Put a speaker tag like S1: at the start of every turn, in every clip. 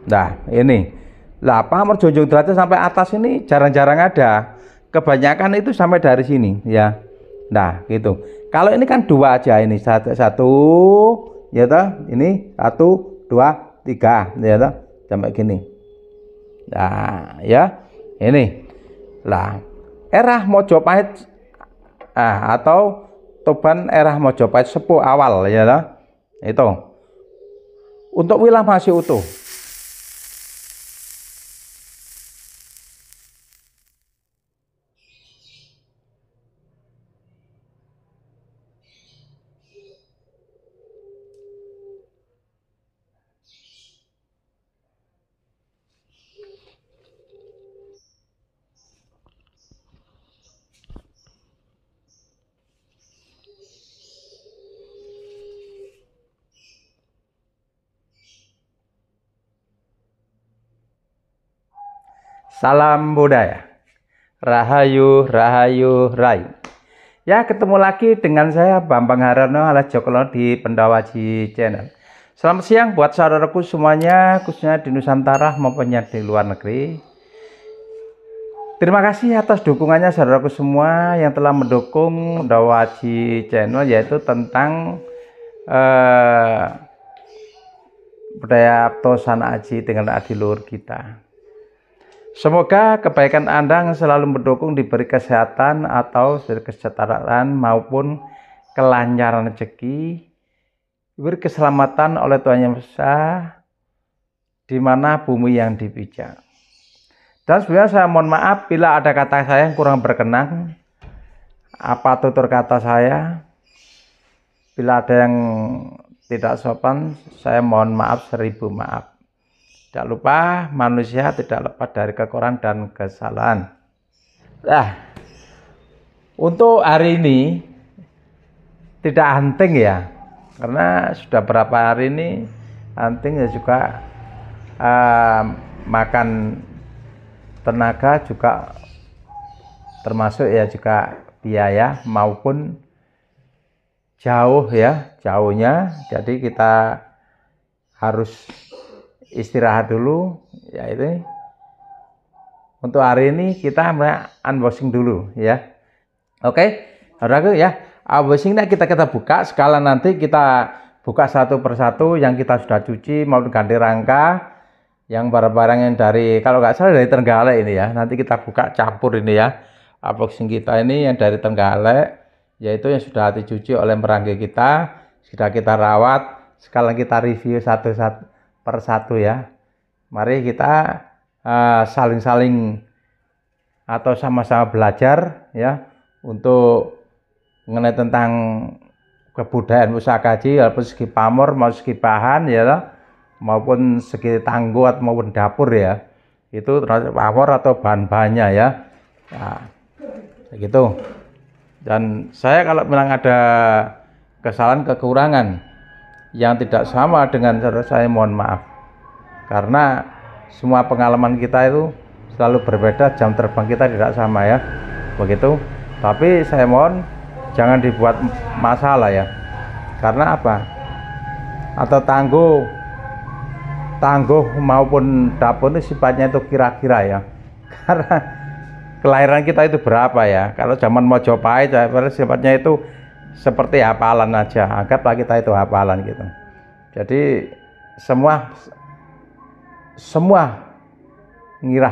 S1: Nah, ini. Lah, pamor junjung derajat sampai atas ini jarang-jarang ada. Kebanyakan itu sampai dari sini, ya. Nah, gitu. Kalau ini kan dua aja ini satu, ya toh. Ini satu, dua, tiga, ya toh. Sampai gini. Nah, ya. Ini. Lah, Erah Mojopahit atau Toban Erah Mojopahit Sepuh awal, ya toh. Itu. Untuk wilayah masih utuh. Salam budaya. Rahayu, Rahayu, Rai. Ya, ketemu lagi dengan saya Bambang Haryono alias Jokolo di Pendawaji Channel. Selamat siang buat saudaraku semuanya, khususnya di Nusantara maupun di luar negeri. Terima kasih atas dukungannya saudaraku semua yang telah mendukung Pendawaji Channel, yaitu tentang budaya Tosana Aji dengan adiluhur kita. Semoga kebaikan Anda yang selalu mendukung diberi kesehatan atau kesejahteraan maupun kelancaran rezeki, diberi keselamatan oleh Tuhan Yang Maha di mana bumi yang dipijak. Dan sebenarnya saya mohon maaf bila ada kata saya yang kurang berkenan, apa tutur kata saya. Bila ada yang tidak sopan, saya mohon maaf 1000 maaf. Tidak lupa manusia tidak lepas dari kekurangan dan kesalahan. Nah, untuk hari ini tidak hunting ya, karena sudah berapa hari ini hunting ya juga makan tenaga juga termasuk ya juga biaya maupun jauh ya jauhnya. Jadi kita harus istirahat dulu ya. Itu untuk hari ini kita unboxing dulu ya. Oke, saudaraku ya, unboxingnya kita buka sekalian, nanti kita buka satu persatu yang kita sudah cuci maupun ganti rangka, yang barang-barang yang dari, kalau nggak salah dari Trenggalek ini ya. Nanti kita buka campur ini ya, unboxing kita ini yang dari Trenggalek, yaitu yang sudah dicuci oleh merangge kita, sudah kita rawat. Sekalian kita review satu persatu ya. Mari kita saling-saling atau sama-sama belajar ya untuk mengenai tentang kebudayaan pusaka Aji, walaupun segi pamor mau segi bahan ya, maupun segi tangguh maupun dapur ya, itu termasuk pamor atau bahan-bahannya ya. Nah, gitu. Dan saya kalau bilang ada kesalahan kekurangan yang tidak sama dengan saudara, saya mohon maaf, karena semua pengalaman kita itu selalu berbeda, jam terbang kita tidak sama ya, begitu. Tapi saya mohon jangan dibuat masalah ya, karena apa, atau tangguh maupun dapur itu sifatnya itu kira-kira ya, karena kelahiran kita itu berapa ya. Kalau zaman Mojopahit sifatnya itu seperti hafalan aja, anggaplah kita itu hafalan gitu. Jadi semua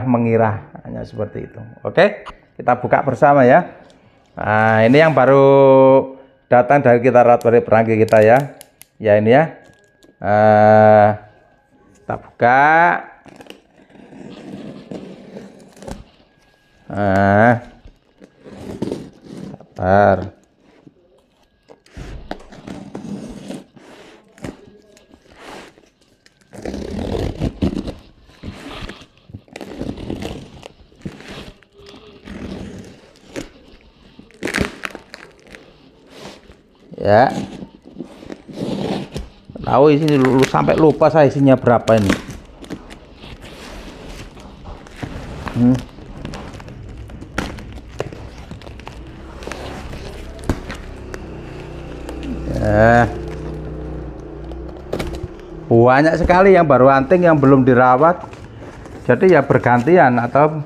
S1: mengira hanya seperti itu. Oke, kita buka bersama ya. Nah, ini yang baru datang dari kita dari peranggi kita ya. Ya ini ya. Kita buka. Sabar. Ya, tahu isinya sampai lupa saya isinya berapa ini. Ya, banyak sekali yang baru anting yang belum dirawat, jadi ya bergantian atau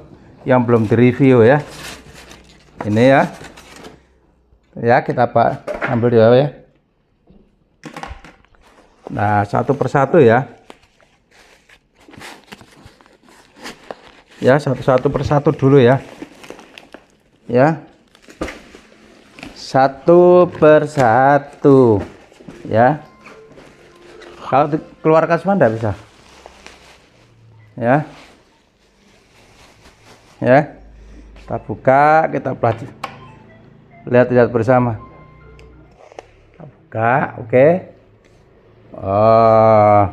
S1: yang belum direview ya. Ini ya kita ambil ya. Nah, satu persatu ya. Ya, satu persatu dulu ya. Ya. Satu persatu ya. Kalau dikeluarkan semua enggak bisa. Ya. Ya. Kita buka, kita pelajari. Lihat bersama. Kita buka, oke. Oh,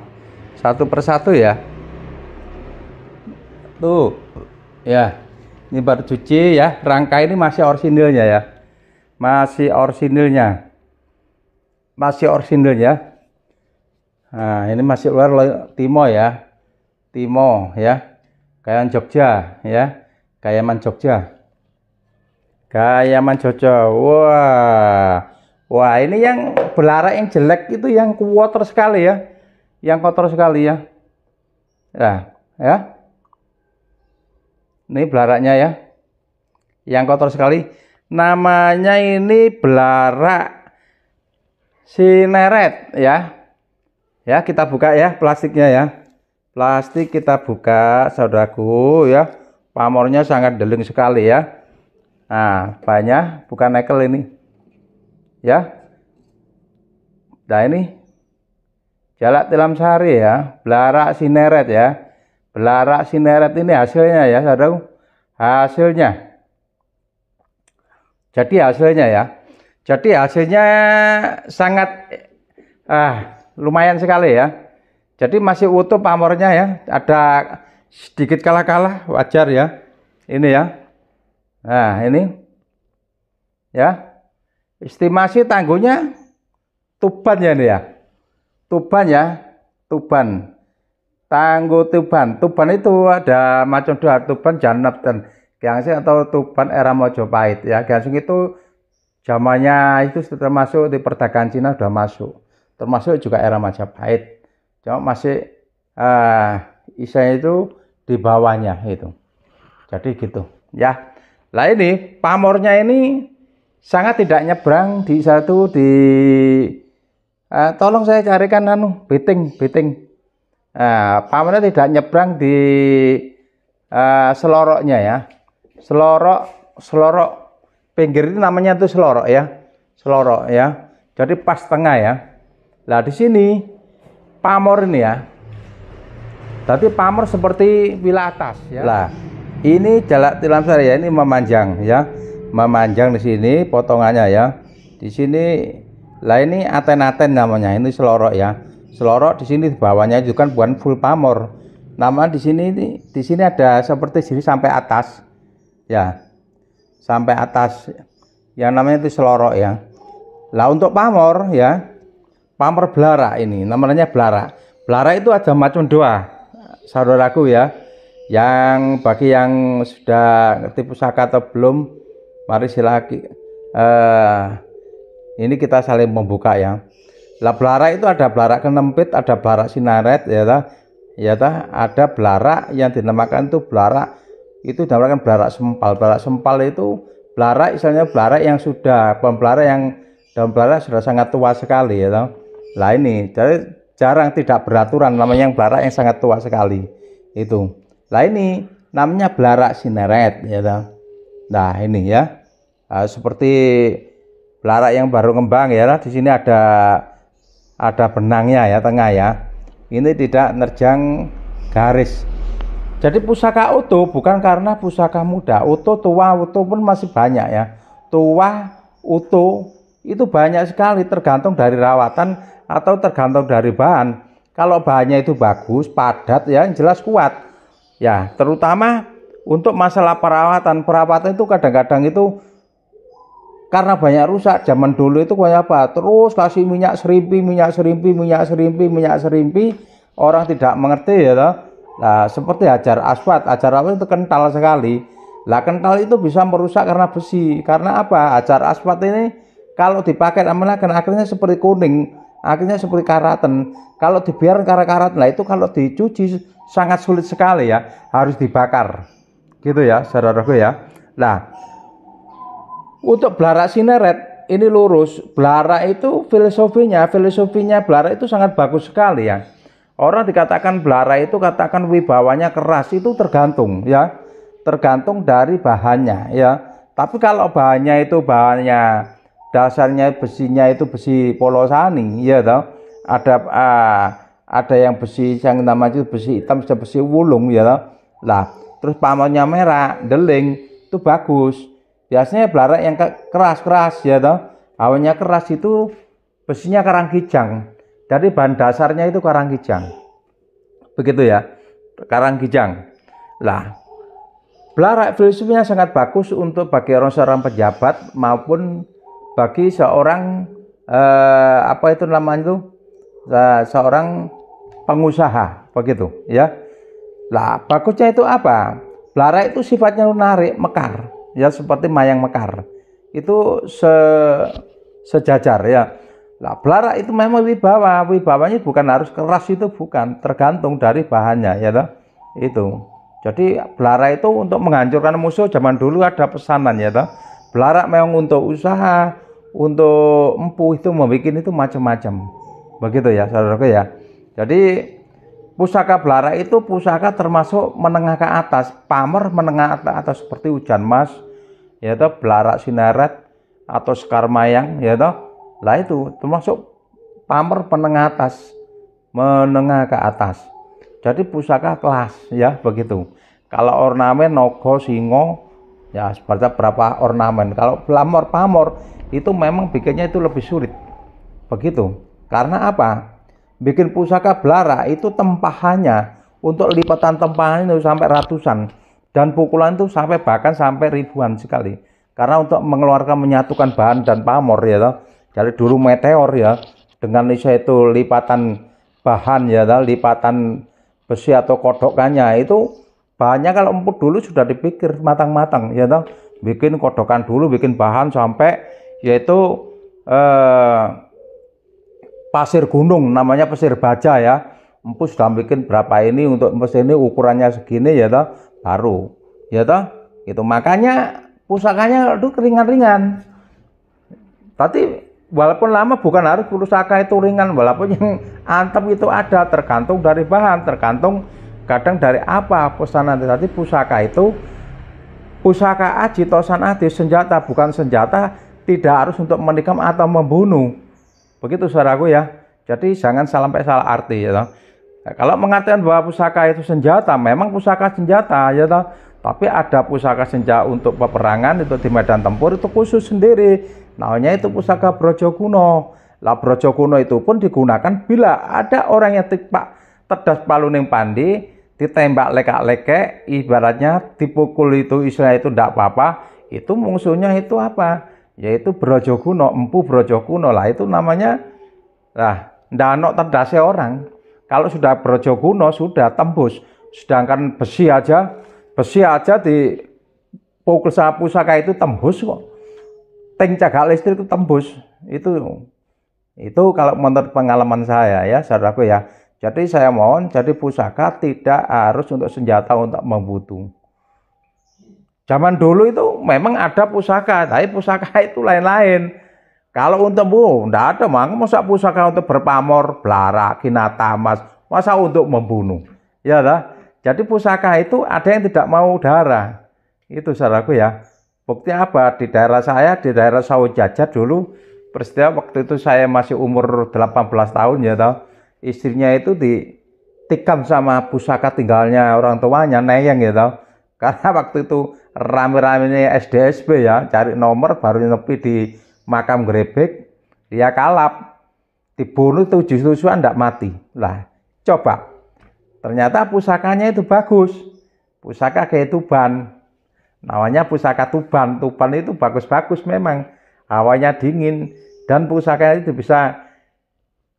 S1: satu persatu ya. Tuh. Ya. Ini baru cuci ya. Rangka ini masih orisinilnya ya. Masih orisinilnya. Nah, ini masih luar Timo ya. Timo ya. Kayak Jogja ya. Kayaman Jogja. Wah, ini yang belarak yang jelek itu yang kotor sekali ya. Yang kotor sekali ya. Nah, ya. Ini belaraknya ya. Yang kotor sekali. Namanya ini belarak sineret ya. Ya, kita buka ya plastiknya ya. Plastik kita buka, saudaraku ya. Pamornya sangat deling sekali ya. Nah, banyak bukan nekel ini. Ya. Nah, ini jalak tilam sari ya, belarak sineret ya. Belarak sineret ini hasilnya ya, saudaraku. Hasilnya. Jadi hasilnya sangat lumayan sekali ya. Jadi masih utuh pamornya ya. Ada sedikit kalah-kalah, wajar ya. Ini ya. Nah, ini ya. Estimasi tangguhnya Tuban ya ini ya. Tuban ya. Tuban. Tangguh Tuban. Tuban itu ada macam dua, Tuban Janab dan Gangsing atau Tuban era Mojopahit ya. Gangsing itu zamannya itu termasuk di perdagangan Cina sudah masuk. Termasuk juga era Majapahit. Cuma masih isinya itu di bawahnya itu. Jadi gitu ya. Lah ini pamornya ini sangat tidak nyebrang di tolong saya carikan beting. Pamornya tidak nyebrang di seloroknya ya. Selorok pinggir itu namanya itu selorok ya. Selorok ya. Jadi pas tengah ya. Nah, di sini pamor ini ya. Tadi pamor seperti villa atas ya. Lah, ini jalak tilam sari ya, ini memanjang ya. Memanjang di sini potongannya ya. Di sini lah ini aten-aten namanya. Ini selorok ya. Selorok di sini di bawahnya itu kan bukan full pamor. Nama di sini ada seperti sini sampai atas. Ya. Sampai atas. Yang namanya itu selorok ya. Lah untuk pamor ya. Pamor belarak ini, namanya belarak. Belarak itu ada macam dua, saudaraku ya. Yang bagi yang sudah ngerti pusaka atau belum, mari silakan. Ini kita saling membuka ya. Lah belarak itu ada belarak kenempit, ada belarak sinaret ya ada belarak yang dinamakan itu belarak itu dinamakan belarak sempal. Belarak sempal itu belarak istilahnya belarak yang sudah daun belarak sudah sangat tua sekali ya. Lah ini jadi jarang tidak beraturan namanya yang belarak yang sangat tua sekali itu. Lah ini namanya belarak sineret ya. Nah ini ya seperti belarak yang baru ngembang ya. Di sini ada benangnya ya tengah ya. Ini tidak nerjang garis. Jadi pusaka utuh bukan karena pusaka muda. Utuh tua utuh pun masih banyak ya. Tua utuh itu banyak sekali tergantung dari rawatan atau tergantung dari bahan. Kalau bahannya itu bagus, padat ya, jelas kuat. Ya, terutama untuk masalah perawatan itu kadang-kadang itu karena banyak rusak. Zaman dulu itu kayak apa? Terus kasih minyak serimpi, orang tidak mengerti ya toh. Nah, seperti ajar asfalt itu kental sekali. Lah kental itu bisa merusak karena besi. Karena apa? Ajar asfalt ini kalau dipakai akhirnya seperti kuning. akhirnya seperti karatan. Kalau dibiarkan karat-karat, nah itu kalau dicuci sangat sulit sekali ya, harus dibakar gitu ya saudaraku ya. Nah, untuk belarak Cineret ini lurus, belarak itu filosofinya belarak itu sangat bagus sekali ya. Orang dikatakan belarak itu katakan wibawanya keras, itu tergantung ya, tergantung dari bahannya ya. Tapi kalau bahannya itu bahannya dasarnya besinya itu besi polosani ya toh, ada yang besi yang namanya besi hitam, besi wulung ya toh. Lah terus pamornya merah deling, itu bagus. Biasanya belarak yang keras-keras ya toh, awalnya keras itu besinya karangkijang, jadi bahan dasarnya itu karangkijang begitu ya, karangkijang. Lah belarak filosofinya sangat bagus untuk bagi seorang pejabat maupun bagi seorang apa itu namanya itu seorang pengusaha begitu ya. Lah bagusnya itu apa? Belarak itu sifatnya menarik, mekar ya, seperti mayang mekar itu sejajar ya. Lah belarak itu memang wibawanya bukan harus keras, itu bukan, tergantung dari bahannya ya toh. Itu jadi belarak itu untuk menghancurkan musuh. Zaman dulu ada pesanan ya toh, belarak memang untuk usaha, untuk empuh itu membuat itu macam-macam begitu ya saudaraku ya. Jadi pusaka belarak itu pusaka termasuk menengah ke atas, pamer menengah ke atas seperti hujan mas ya toh, belarak Cineret atau sekar mayang ya toh. Lah itu termasuk pamer menengah ke atas. Jadi pusaka kelas ya begitu. Kalau ornamen nogo singo ya seperti berapa ornamen. Kalau pamor itu memang bikinnya itu lebih sulit begitu. Karena apa? Bikin pusaka belarak itu tempahannya, untuk lipatan tempahan itu sampai ratusan, dan pukulan itu sampai bahkan sampai ribuan sekali. Karena untuk mengeluarkan menyatukan bahan dan pamor ya toh. Jadi dulu meteor ya, dengan itu lipatan bahan ya toh, lipatan besi atau kodokannya itu bahannya kalau empuk dulu sudah dipikir matang-matang ya toh. Bikin kodokan dulu, bikin bahan sampai yaitu pasir gunung, namanya pasir baja ya. Empu sudah bikin berapa ini, untuk mesin ini ukurannya segini ya toh, baru ya toh. Itu makanya pusakanya itu ringan-ringan. Tapi walaupun lama bukan harus pusaka itu ringan, walaupun yang antem itu ada, tergantung dari bahan, tergantung kadang dari apa pesanan. Tadi pusaka itu pusaka aji tosan adi, senjata bukan senjata, tidak harus untuk menikam atau membunuh. Begitu saudaraku ya. Jadi jangan sampai salah arti ya toh. Nah, kalau mengatakan bahwa pusaka itu senjata, memang pusaka senjata ya toh. Tapi ada pusaka senjata untuk peperangan, itu di medan tempur itu khusus sendiri. Namanya itu pusaka Brojokuno. Lah Brojokuno itu pun digunakan bila ada orang yang tedas paluning pandi, ditembak lekak-lekek, ibaratnya dipukul itu istilah itu tidak apa-apa. Itu musuhnya itu apa? Yaitu Brojokuno, empu Brojokuno. Lah itu namanya lah ndanok terdasnya orang. Kalau sudah Brojokuno sudah tembus. Sedangkan besi aja di pukul pusaka itu tembus kok. Tank cagak listrik itu tembus. Itu kalau menurut pengalaman saya ya saudaraku ya. Jadi saya mohon, jadi pusaka tidak harus untuk senjata untuk membunuh. Zaman dulu itu memang ada pusaka, tapi pusaka itu lain-lain. Kalau untuk enggak ada, masa pusaka untuk berpamor, belarak, kinatamas, masa untuk membunuh. Ya dah. Jadi pusaka itu ada yang tidak mau darah. Itu saudaraku ya. Bukti apa? Di daerah saya, di daerah Saujajat dulu, peristiwa waktu itu saya masih umur 18 tahun ya toh. Istrinya itu ditikam sama pusaka tinggalnya orang tuanya, neyeng ya toh. Karena waktu itu rame-ramenya SDSB ya, cari nomor baru nepi di makam Grebek, dia kalap, dibunuh 7-7an tidak mati. Lah, coba. Ternyata pusakanya itu bagus. Pusaka kayak Tuban. Namanya pusaka Tuban. Tuban itu bagus-bagus memang. Hawanya dingin dan pusakanya itu bisa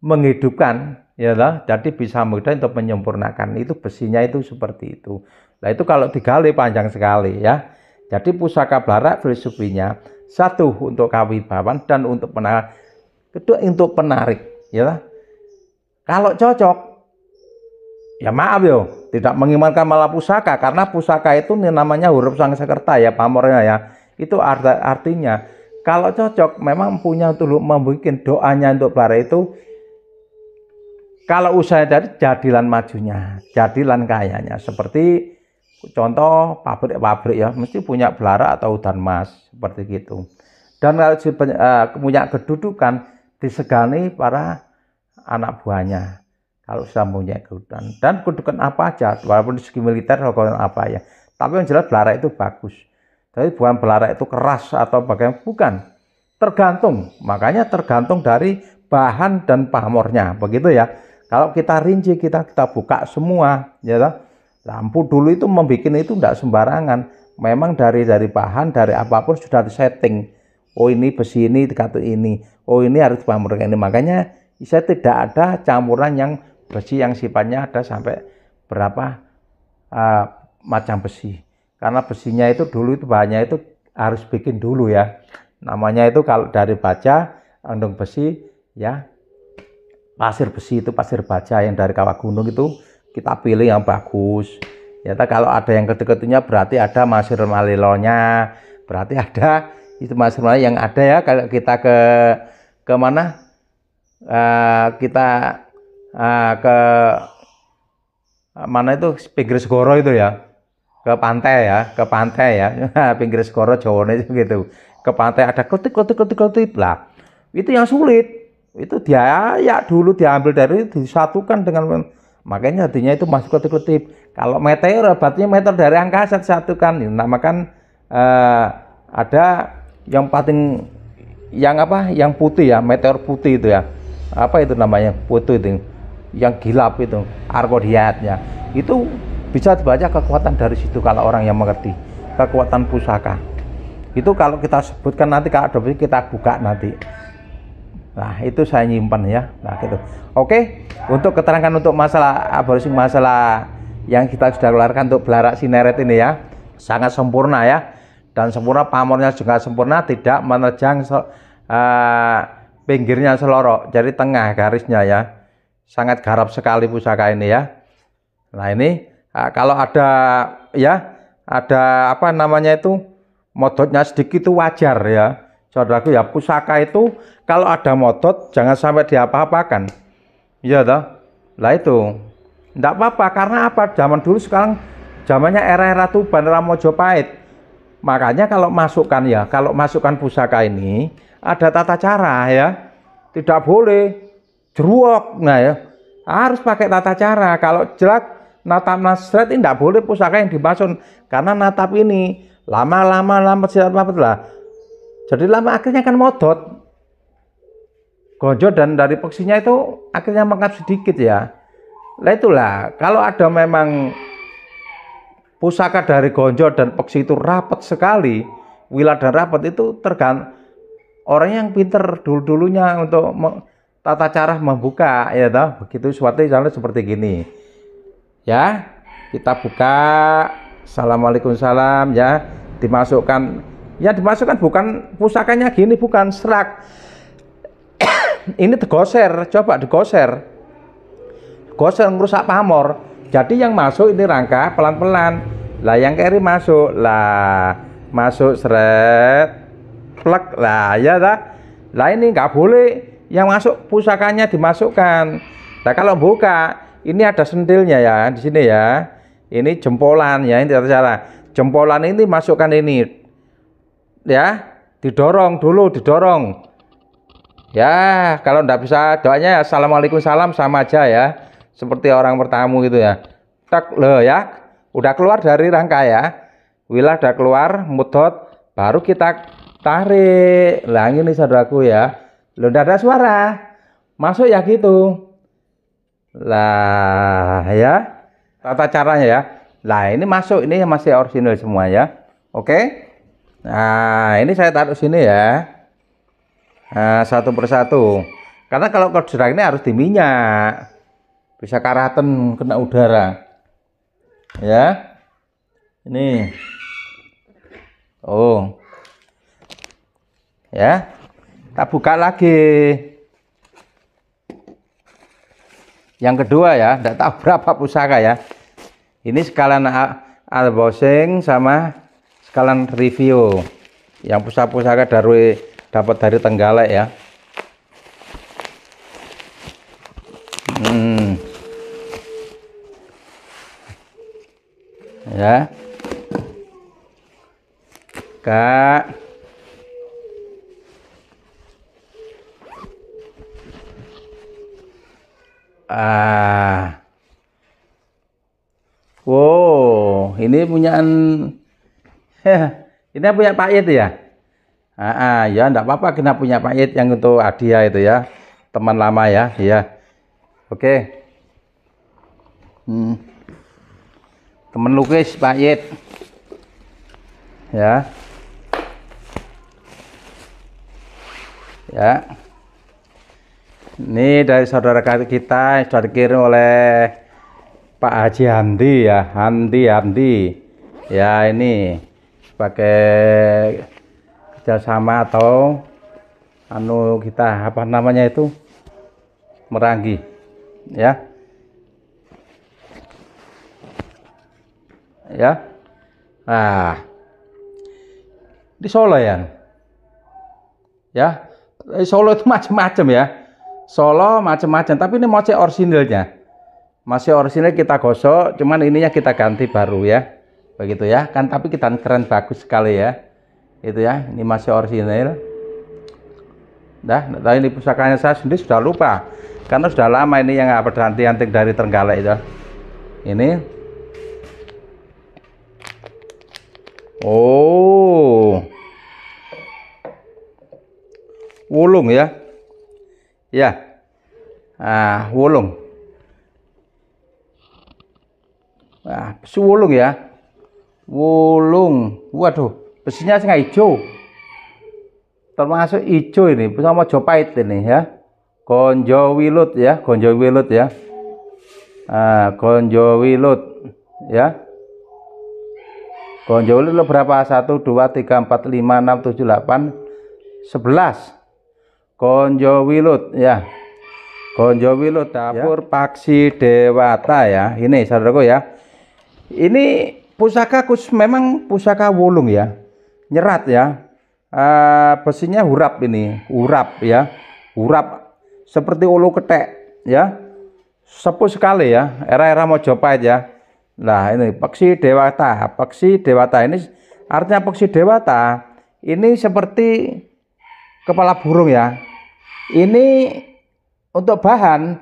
S1: menghidupkan ya lah. Jadi bisa mudah untuk menyempurnakan. Itu besinya itu seperti itu. Nah itu kalau digali panjang sekali ya. Jadi pusaka belarak filosofinya satu untuk kawibawan dan untuk penarik. Kedua untuk penarik. ya. Kalau cocok, ya maaf yo, tidak mengimankan malah pusaka, karena pusaka itu namanya huruf Sangsekerta ya, pamornya ya. Itu artinya kalau cocok memang punya untuk membuat doanya untuk Blara itu, kalau usaha jadilan majunya, jadilan kayanya. Seperti contoh pabrik-pabrik ya, mesti punya Blara atau udan mas seperti gitu. Dan kalau punya kedudukan disegani para anak buahnya kalau sudah punya kedudukan, dan kedudukan apa aja, walaupun di segi militer atau apa ya, tapi yang jelas Blara itu bagus. Jadi bukan Blara itu keras atau bagaimana, bukan, tergantung, makanya tergantung dari bahan dan pamornya begitu ya. Kalau kita rinci, kita buka semua ya, lampu dulu itu membuat itu tidak sembarangan, memang dari bahan, dari apapun sudah disetting. Oh ini besi ini dikatu ini, oh ini harus pamor ini, makanya bisa tidak ada campuran yang besi yang sifatnya ada sampai berapa macam besi, karena besinya itu dulu itu bahannya itu harus bikin dulu ya, namanya itu kalau dari baja andong besi ya, pasir besi itu pasir baja yang dari kawah gunung itu kita pilih yang bagus ya. Kalau ada yang ketik-ketiknya berarti ada masir malilonya, berarti ada itu masir malilo yang ada ya. Kalau kita ke mana, kita ke mana itu pinggir segoro itu ya, ke pantai ya pinggir segoro Jawa itu gitu, ke pantai ada ketik lah, itu yang sulit itu dia ya, dulu diambil dari disatukan dengan, makanya artinya itu masuk ketik. Kalau meteor berarti meteor dari angkasa disatukan, namakan ada yang paling yang apa, yang putih ya, meteor putih itu ya, apa itu namanya, putih itu yang gilap itu arkodiatnya, itu bisa dibaca kekuatan dari situ kalau orang yang mengerti kekuatan pusaka itu. Kalau kita sebutkan nanti, kalau ada kita buka nanti, nah itu saya nyimpan ya. Nah gitu. Oke, untuk keterangan untuk masalah aborsi, masalah yang kita sudah keluarkan untuk Blara Cineret ini ya, sangat sempurna ya, dan sempurna, pamornya juga sempurna, tidak menerjang pinggirnya selorok, jadi tengah garisnya ya, sangat garap sekali pusaka ini ya. Nah ini kalau ada ya, ada apa namanya itu, modotnya sedikit itu wajar ya saudaraku ya. Pusaka itu kalau ada modot jangan sampai diapa-apakan ya toh. Lah itu enggak apa-apa, karena apa, zaman dulu, sekarang zamannya era Tuban, era Mojopahit. Makanya kalau masukkan ya, kalau masukkan pusaka ini ada tata cara ya, tidak boleh jeruok. Nah ya, harus pakai tata cara. Kalau jelek natap nasret ini tidak boleh pusaka yang dimasukkan, karena natap ini lama lah, jadi lama akhirnya kan modot gonjol, dan dari peksinya itu akhirnya mengap sedikit ya. Nah itulah, kalau ada memang pusaka dari gonjol dan peksi itu rapat sekali, wilayah dan rapat, itu tergantung orang yang pinter dulunya untuk tata cara membuka ya toh. Begitu suatu misalnya seperti gini ya, kita buka, assalamualaikum salam ya, dimasukkan ya, dimasukkan bukan pusakanya gini, bukan serak ini digoser, coba digoser, goser ngerusak pamor. Jadi yang masuk ini rangka pelan-pelan lah, yang kiri masuk lah, masuk seret plek lah ya dah. Lah ini nggak boleh yang masuk pusakanya dimasukkan. Nah kalau buka ini ada sendilnya ya di sini ya, ini jempolan ya, ini cara jempolan ini masukkan ini ya, didorong dulu, didorong ya. Kalau enggak bisa doanya assalamualaikum salam sama aja ya, seperti orang bertamu gitu ya. Tak loh ya, udah keluar dari rangka ya, wilayah udah keluar mudot, baru kita tarik. Lah ini saudaraku ya, lo udah ada suara masuk ya gitu lah ya, tata caranya ya. Lah ini masuk, ini masih orisinil semua ya. Oke, nah ini saya taruh sini ya. Nah, satu persatu, karena kalau kejurak ini harus diminyak, bisa karatan kena udara ya. Ini oh ya, kita buka lagi Yang kedua ya, tidak tahu berapa pusaka ya. Ini sekalian unboxing sama sekalian review. Yang pusaka dapat dari Trenggalek ya. Ya. Kak. Wow, ini punyaan ini punya Pak Yit ya. Ya enggak apa-apa kita punya Pak Yit yang untuk hadiah itu ya, teman lama ya. Ya, oke. Temen lukis Pak Yit ya. Ya, ini dari saudara kita sudah dikirim oleh Pak Haji Hamdi ya, Hamdi ya. Ini sebagai kerjasama atau kita apa namanya itu, meranggi ya. Nah, di Solo ya, di Solo itu macam-macam ya. Solo macam-macam, tapi ini masih orisinilnya, masih orisinil kita gosok, cuman ininya kita ganti baru ya, begitu ya kan. Tapi kita keren, bagus sekali ya, itu ya. Ini masih orisinil. Nah, ini pusakanya saya sendiri sudah lupa karena sudah lama ini yang antik dari Trenggalek itu. Ini wulung ya. Wulung. Besi wulung ya. Wulung. Waduh, besinya sangat hijau. Termasuk hijau ini, sama Majapahit ini ya. Gonjowilut ya, Gonjowilut ya. Gonjowilut ya. Gonjowilut berapa? 1 2 3 4 5 6 7 8 11. Gonjowilut ya. Gonjowilut dapur ya. Paksi Dewata ya. Ini saudaraku ya. Ini pusaka memang pusaka wulung ya. Nyerat ya. Besinya hurap ini, hurap ya. Hurap seperti ulu ketek ya. Sepuh sekali ya. Era-era Majapahit ya. Nah, ini Paksi Dewata. Paksi Dewata ini artinya Paksi Dewata ini seperti kepala burung ya. Ini untuk bahan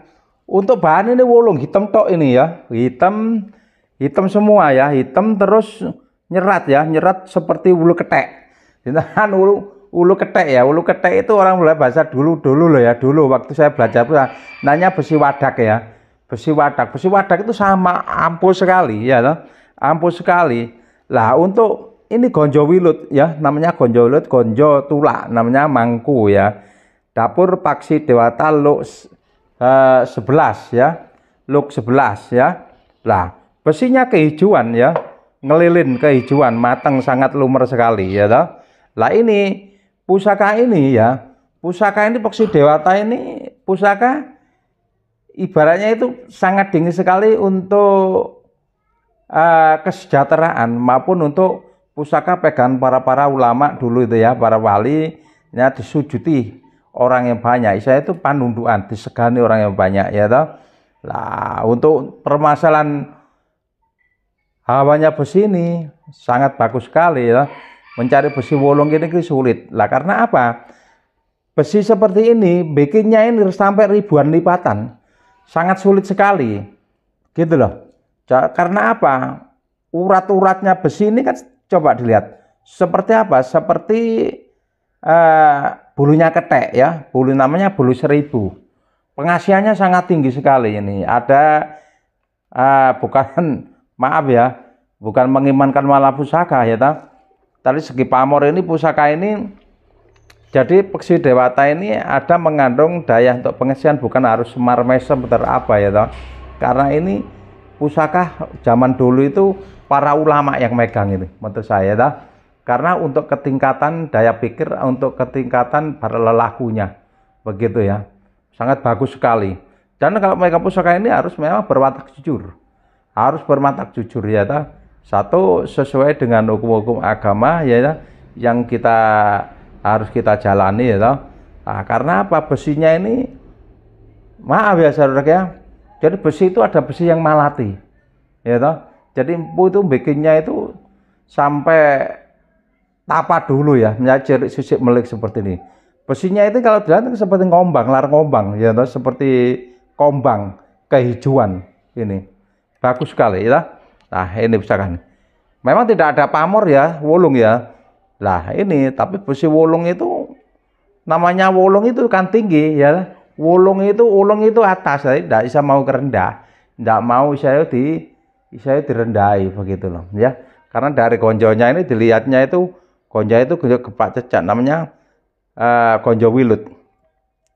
S1: ini wulung hitam tok ini ya, hitam semua ya, hitam terus nyerat ya, nyerat seperti ulu ketek. Kan ulu ketek ya, ulu ketek itu orang bahasa dulu loh ya, dulu waktu saya belajar nanya besi wadak ya, besi wadak itu sama ampuh sekali ya, ampuh sekali. Lah untuk ini Gonjowilut ya, namanya Gonjowilut, Gonjo tulak namanya mangku ya. Dapur Paksi Dewata Luk 11 ya, Luk 11 ya. Lah besinya kehijauan ya, ngelilin kehijauan, matang, sangat lumer sekali ya toh. Lah ini pusaka ini ya, pusaka ini Paksi Dewata ini pusaka ibaratnya itu sangat dingin sekali untuk kesejahteraan maupun untuk pusaka pegangan para ulama dulu itu ya, para wali ya, disujuti orang yang banyak. Saya itu panunduan, disegani orang yang banyak ya toh. Lah untuk permasalahan hawanya besi ini sangat bagus sekali ya. Mencari besi wulung ini sulit. Lah karena apa? Besi seperti ini bikinnya ini sampai ribuan lipatan. Sangat sulit sekali. Gitu loh. Karena apa? Urat-uratnya besi ini kan coba dilihat. Seperti apa? Seperti bulunya ketek ya, bulu namanya bulu 1000. Pengasihannya sangat tinggi sekali ini. Ada bukan maaf ya, bukan mengimankan malah pusaka ya tadi segi pamor ini pusaka ini. Jadi Paksi Dewata ini ada mengandung daya untuk pengisian, bukan harus semar mesem apa ya toh. Karena ini pusaka zaman dulu itu para ulama yang megang ini menurut saya toh. Karena untuk ketingkatan daya pikir, untuk ketingkatan para lelakunya, begitu ya, sangat bagus sekali. Dan kalau megang pusaka ini harus memang berwatak jujur. Harus berwatak jujur ya ta. Satu, sesuai dengan hukum-hukum agama ya ta, yang kita harus kita jalani ya ta. Nah, karena apa? Besinya ini maaf ya saudara ya. Jadi besi itu ada besi yang malati. Ya ta. Jadi empu itu bikinnya itu sampai tapa dulu ya, menjadi sisik melik seperti ini. Besinya itu kalau dilihat seperti ngombang, lar ngombang ya ta, seperti kombang kehijauan ini. Bagus sekali ya. Nah, ini misalkan. Memang tidak ada pamor ya, wolung ya. Nah, ini tapi besi wolung itu namanya wolung itu kan tinggi ya. Wolung itu atas, jadi tidak bisa mau kerendah. Tidak mau saya direndahi begitu loh ya. Karena dari gonjonya ini dilihatnya itu gonja itu gepak cecak namanya gonjo wilut.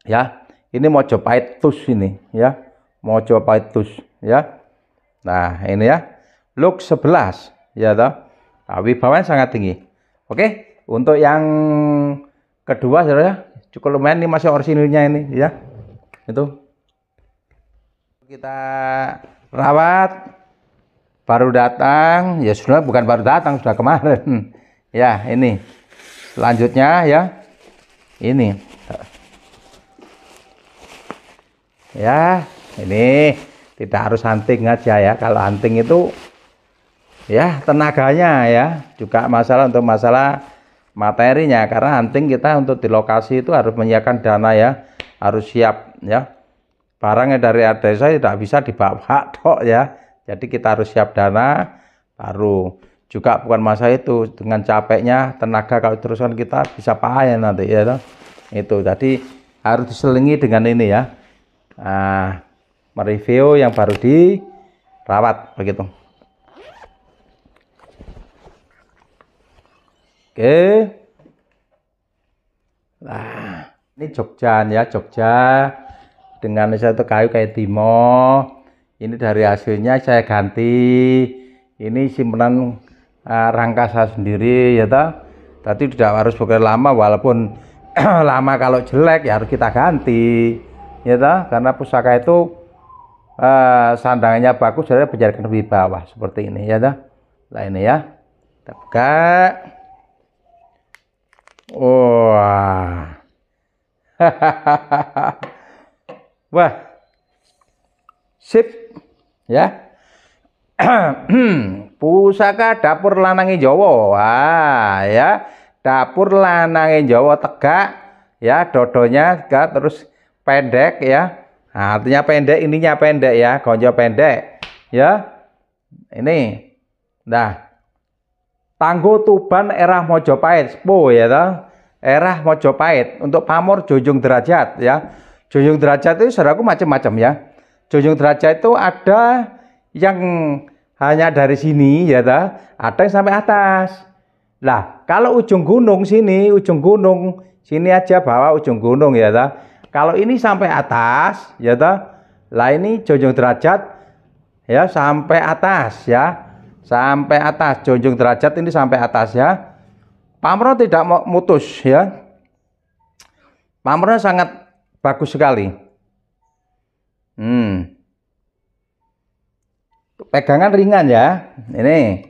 S1: Ya. Ini Mojopahit ini ya. Mojopahit ya. Nah, ini ya. Look 11 ya toh. Nah, wibawanya sangat tinggi. Oke, untuk yang kedua saudara cukup lumayan, ini masih orisinilnya ini ya. Itu kita rawat, baru datang ya, sudah bukan baru datang, sudah kemarin. Ya, ini. Selanjutnya ya. Ini. Ya, ini tidak harus hunting aja ya. Kalau hunting itu ya tenaganya ya, juga untuk masalah materinya, karena hunting kita untuk di lokasi itu harus menyiapkan dana ya, harus siap ya. Barangnya dari desa tidak bisa dibawa tok ya. Jadi kita harus siap dana, baru juga bukan masa itu dengan capeknya tenaga, kalau terusan kita bisa payah nanti ya. Itu tadi harus diselingi dengan ini ya. Nah, mereview yang baru dirawat begitu. Oke. Nah, ini Jogja ya, Jogja dengan satu kayu kayak timo. Ini dari hasilnya saya ganti. Ini simpanan rangka saya sendiri ya ta. Tadi tidak harus bekerja lama, walaupun lama kalau jelek ya harus kita ganti. Ya ta, karena pusaka itu sandangannya bagus, jadi penjarakan lebih bawah seperti ini ya ta. Nah, ini ya. Kita buka. Wah. Wah. Sip ya. Pusaka dapur lanange Jawa. Wah, ya. Dapur lanange Jawa tegak ya, dodonya tegak, terus pendek ya. Nah, artinya pendek, ininya pendek ya, gonjo pendek ya. Ini. Nah, Tangguh Tuban era Mojopahit, sepuh ya toh. Era Mojopahit untuk pamor Junjung Derajat ya. Junjung Derajat itu saudaraku macam-macam ya. Junjung Derajat itu ada yang hanya dari sini ya toh, ada yang sampai atas. Lah, kalau ujung gunung sini, aja bawa ujung gunung ya toh. Kalau ini sampai atas ya toh. Lah, ini Junjung Derajat ya, sampai atas ya. Sampai atas, Junjung Derajat ini sampai atas ya. Pamornya tidak mutus ya. Pamornya sangat bagus sekali. Pegangan ringan ya. Ini.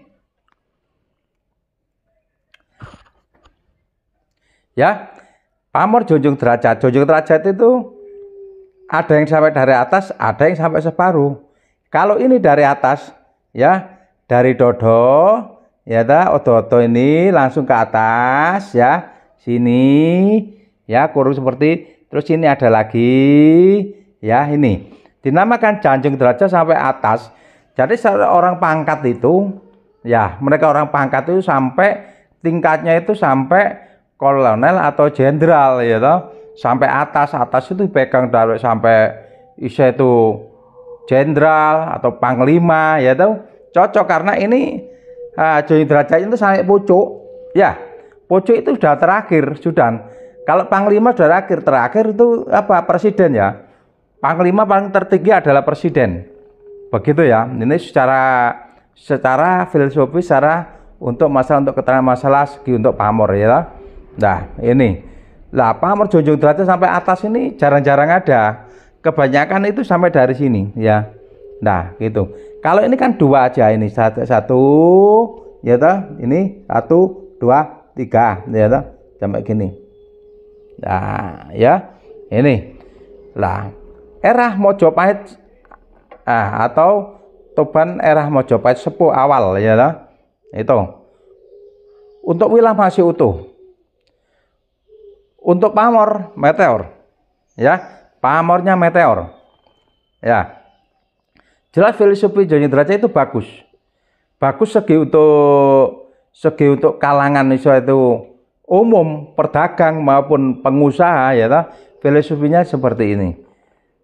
S1: Ya. Pamor Junjung Derajat. Junjung Derajat itu ada yang sampai dari atas, ada yang sampai separuh. Kalau ini dari atas ya, dari dodo ya ta, oto-oto ini langsung ke atas ya, sini ya, kurung seperti, terus ini ada lagi ya, ini dinamakan Junjung Derajat sampai atas. Jadi orang pangkat itu ya, mereka orang pangkat itu sampai tingkatnya itu sampai kolonel atau jenderal ya toh, sampai atas itu pegang dari sampai isa itu jenderal atau panglima ya toh. Cocok karena ini Junjung Derajat itu sampai pucuk ya. Pucuk itu sudah terakhir sudah. Kalau panglima sudah terakhir itu apa, presiden ya. Panglima paling tertinggi adalah presiden. Begitu ya. Ini secara filosofis, secara untuk keterangan masalah segi untuk pamor ya. Nah, ini. Lah, pamor Junjung Derajat sampai atas ini jarang-jarang ada. kebanyakan itu sampai dari sini ya. Nah gitu. Kalau ini kan dua aja, ini satu ya toh, ini 1 2 3 ya toh, sampai gini. Nah ya ini lah era Mojopahit atau Tuban era Mojopahit sepuh awal ya toh. Itu untuk wilayah masih utuh. Untuk pamor meteor ya, pamornya meteor ya. Jelas filosofi Joni Derajat itu bagus segi untuk kalangan itu umum, pedagang maupun pengusaha ya toh, filosofinya seperti ini.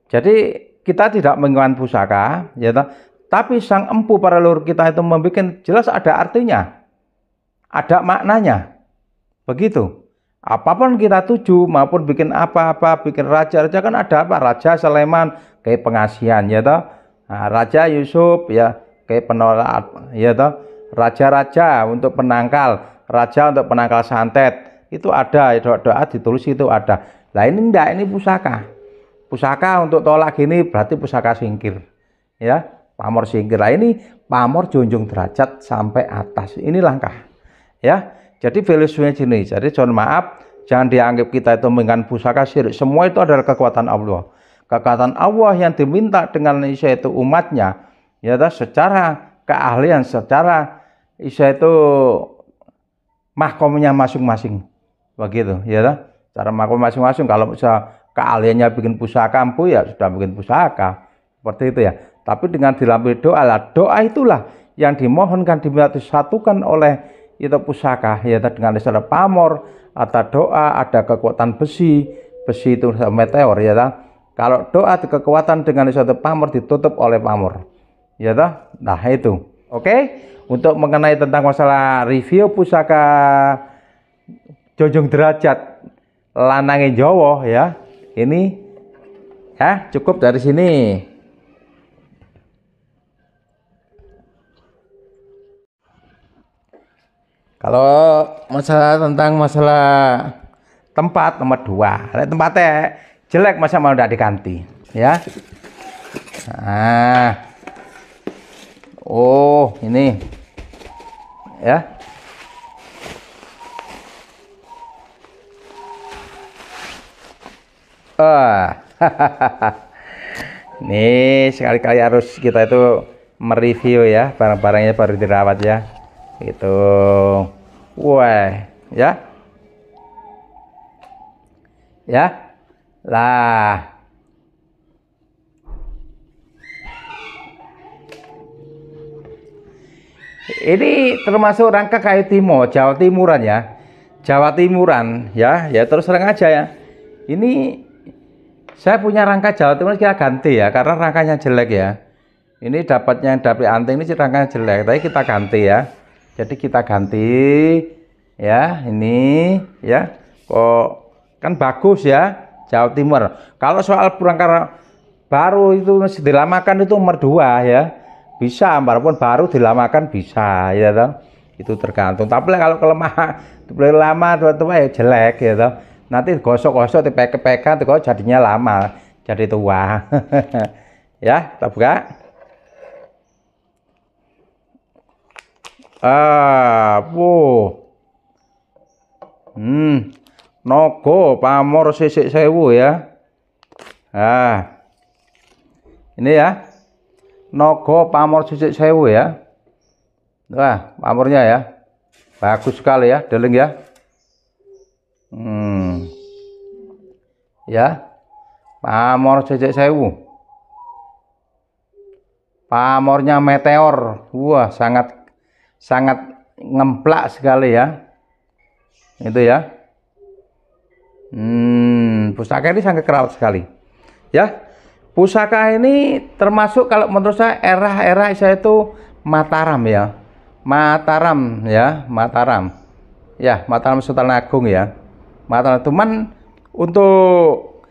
S1: Jadi kita tidak menginginkan pusaka ya toh, tapi sang empu para leluhur kita itu membuat jelas ada artinya, ada maknanya. Begitu. Apapun kita tuju maupun bikin apa-apa, bikin raja-raja kan ada apa? Raja Sleman kayak pengasihan ya toh. Nah, Raja Yusuf ya kayak penolak ya toh. Raja-raja untuk penangkal, raja untuk penangkal santet. Itu ada doa-doa ditulis itu ada. Nah ini enggak, ini pusaka. Pusaka untuk tolak gini berarti pusaka singkir. Ya, pamor singkir. Nah ini pamor junjung derajat sampai atas. Ini langkah. Ya. Jadi filosofinya sini. Jadi mohon maaf, jangan dianggap kita itu menginginkan pusaka syirik. Semua itu adalah kekuatan Allah. Kekuatan Allah yang diminta dengan Isa itu umatnya. Ya, secara keahlian, secara Isa itu mahkomnya masing-masing. Begitu, ya. Cara mahkom masing-masing. Kalau bisa keahliannya bikin pusaka ampuh ya sudah bikin pusaka. Seperti itu ya. Tapi dengan dilampiri doa, doa itulah yang dimohonkan diminta disatukan oleh itu pusaka ya, dengan istilah pamor atau doa ada kekuatan besi itu meteor ya. Kalau doa kekuatan dengan istilah pamor ditutup oleh pamor ya. Nah itu oke. Untuk mengenai tentang masalah review pusaka Junjung Derajat Lanange Jawa ya, ini ya cukup dari sini. Kalau tentang masalah tempat nomor 2, tempatnya jelek masa mau udah diganti ya. Nah, oh ini ya. Nih sekali-kali harus kita itu mereview ya barang-barangnya baru dirawat ya. Itu wah ya lah ini termasuk rangka kayu timo Jawa Timuran ya, Jawa Timuran ya terus terang aja ya, ini saya punya rangka Jawa Timur kita ganti ya karena rangkanya jelek ya. Ini dapatnya dapet anting ini rangkanya jelek, tapi kita ganti ya. Jadi kita ganti ya, ini ya kok kan bagus ya Jawa Timur. Kalau soal perangkat baru itu masih dilamakan itu nomor 2 ya, bisa walaupun baru dilamakan bisa ya toh. Itu tergantung, tapi kalau kelemahan boleh lama tua-tua ya jelek ya toh. Nanti gosok-gosok dipek-pekan tuh jadinya lama jadi tua. Ya kita buka. Nogo pamor sisik sewu ya. Ini ya, nogo pamor sisik sewu ya. Wah, pamornya ya, bagus sekali ya, deling ya. Ya, pamor sisik sewu. Pamornya meteor, wah sangat ngemplak sekali ya, itu ya. Pusaka ini sangat kerawat sekali ya. Pusaka ini termasuk kalau menurut saya era saya itu Mataram ya, Mataram Sultan Agung ya, Mataram. Cuman untuk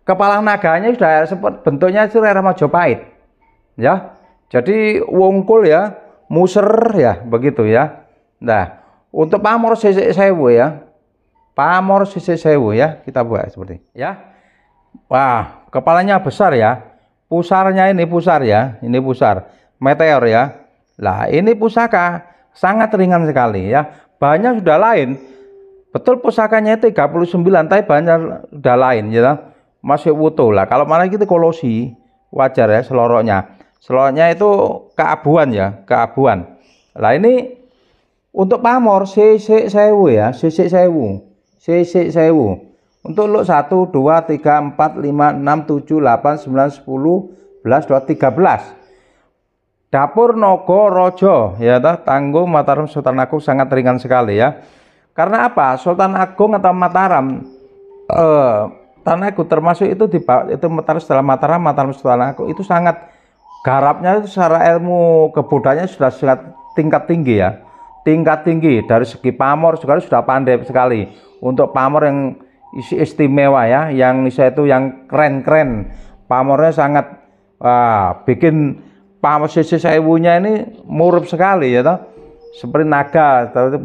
S1: kepala naganya sudah seperti bentuknya itu era Majapahit ya, jadi wungkul ya, muser ya, begitu ya. Nah, untuk pamor sisik sewu ya, pamor sisik sewu ya, kita buat seperti ya. Wah, kepalanya besar ya. Pusarnya ini pusar ya. Ini pusar. Meteor ya. Lah, ini pusaka sangat ringan sekali ya. Bahannya sudah lain. Betul pusakanya itu 39, tapi bahannya sudah lain ya. Masih utuh lah. Kalau mana gitu kolosi, wajar ya seloroknya. Seloroknya itu keabuan ya, keabuan. Lah ini untuk pamor sisik sewu ya, sisik sewu. Sisik sewu. Untuk luk 1, 2, 3, 4, 5, 6, 7, 8, 9, 10, 11, 12, 13. Dapur Nogo Rojo ya toh, Tangguh Mataram Sultan Agung sangat ringan sekali ya. Karena apa? Sultan Agung atau Mataram Tanah Agung termasuk itu di itu Mataram setelah Mataram, Mataram Sultan Agung itu sangat garapnya itu secara ilmu kebudayaan sudah sangat tingkat tinggi ya. Tingkat tinggi dari segi pamor sekali sudah pandai sekali. Untuk pamor yang istimewa ya, yang itu yang keren-keren, pamornya sangat bikin pamor sisi sewunya ini murub sekali ya toh, seperti naga atau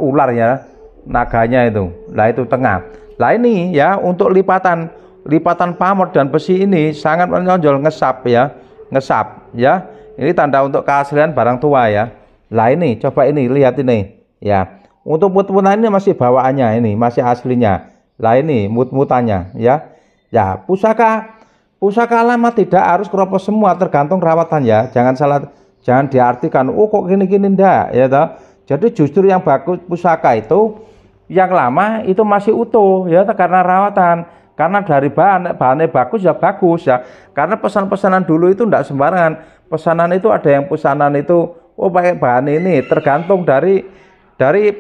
S1: ular ya, naganya itu lah itu tengah. Lah ini ya untuk lipatan pamor dan besi ini sangat menonjol, ngesap ya, ngesap ya, ini tanda untuk keaslian barang tua ya. Lah ini coba ini lihat ini ya, untuk mut-mutan ini masih bawaannya, ini masih aslinya. Lah ini mut-mutannya ya. Ya, pusaka lama tidak harus keropos semua, tergantung rawatan ya. Jangan salah, jangan diartikan oh kok gini-gini ndak ya toh. Jadi justru yang bagus pusaka itu yang lama itu masih utuh ya toh, karena rawatan. Karena dari bahannya bagus ya bagus ya. Karena pesan-pesanan dulu itu ndak sembarangan. Pesanan itu ada yang pesanan itu oh pakai bahan ini, tergantung dari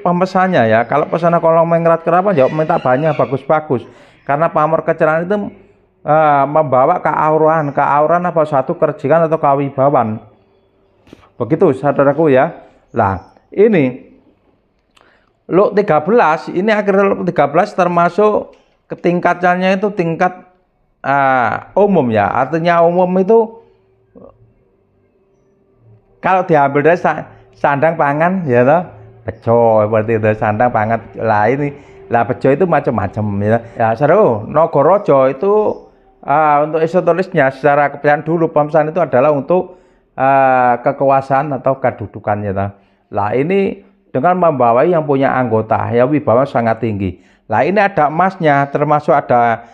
S1: pemesannya ya. Kalau pesanan kolong mengrat kerapan ya minta bahannya bagus-bagus. Karena pamor kecerahan itu membawa keauran apa satu kerjikan atau kawibawan. Begitu saudaraku ya. Lah, ini luk 13, ini akhirnya luk 13 termasuk ketingkatannya itu tingkat umum ya. Artinya umum itu kalau diambil dari sandang pangan ya toh, bejo seperti itu, sandang pangan. Lah ini lah bejo itu macam-macam ya. Ya seru Nogorojo itu untuk esoterisnya secara kepercayaan dulu pemesan itu adalah untuk kekuasaan atau kedudukan ya toh. Lah ini dengan membawa yang punya anggota ya wibawa sangat tinggi. Lah ini ada emasnya, termasuk ada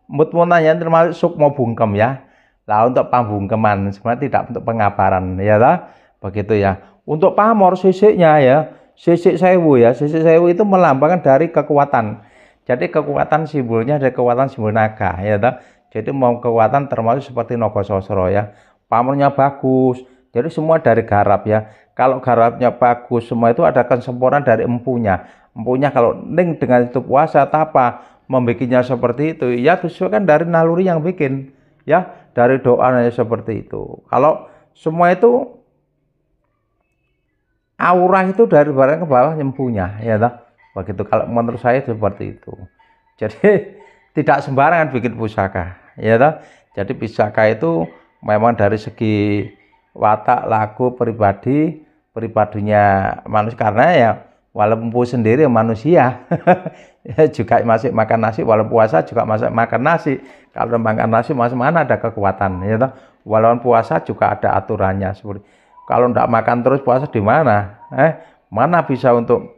S1: mut-mutannya, termasuk sukmo bungkem ya. Lah untuk pambungkeman sebenarnya tidak untuk pengabaran ya toh. Begitu ya. Untuk pamor sisiknya ya, sisik sewu ya, sisik sewu itu melambangkan dari kekuatan. Jadi kekuatan simbolnya dari kekuatan simbol naga ya toh. Jadi mau kekuatan termasuk seperti Nogososro ya. Pamornya bagus. Jadi semua dari garap ya. Kalau garapnya bagus semua itu ada kesempurnaan dari empunya. Empunya kalau ning dengan itu puasa tapa membikinnya seperti itu ya disesuaikan dari naluri yang bikin ya, dari doanya seperti itu. Kalau semua itu aura itu dari barang ke bawah nyempunya ya toh. Begitu kalau menurut saya seperti itu. Jadi tidak sembarangan bikin pusaka ya toh. Jadi pusaka itu memang dari segi watak, laku, pribadinya manusia, karena ya walaupun sendiri manusia ya juga masih makan nasi, walaupun puasa juga masih makan nasi. Kalau makan nasi masih mana ada kekuatan ya toh. Walaupun puasa juga ada aturannya seperti. Kalau tidak makan terus puasa di mana? Mana bisa untuk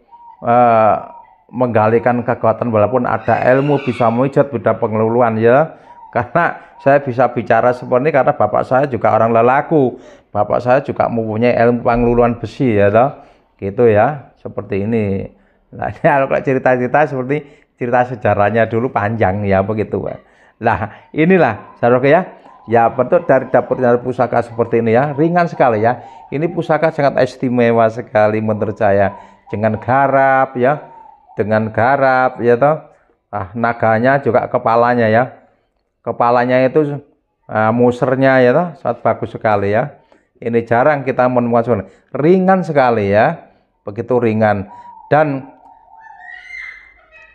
S1: menggalikan kekuatan walaupun ada ilmu bisa mujud beda pengeluluan ya. Karena saya bisa bicara seperti ini karena bapak saya juga orang lelaku. Bapak saya juga mempunyai ilmu pengeluluan besi ya toh. Gitu ya, seperti ini. Nah, kalau cerita-cerita seperti cerita sejarahnya dulu panjang ya begitu. Lah, inilah saudara ya. Ya betul, dari dapur pusaka seperti ini ya, ringan sekali ya. Ini pusaka sangat istimewa sekali menurut saya. Dengan garap ya, ya toh. Naganya juga kepalanya ya. Kepalanya itu musernya ya toh, sangat bagus sekali ya. Ini jarang kita menemukan, ringan sekali ya. Begitu ringan. Dan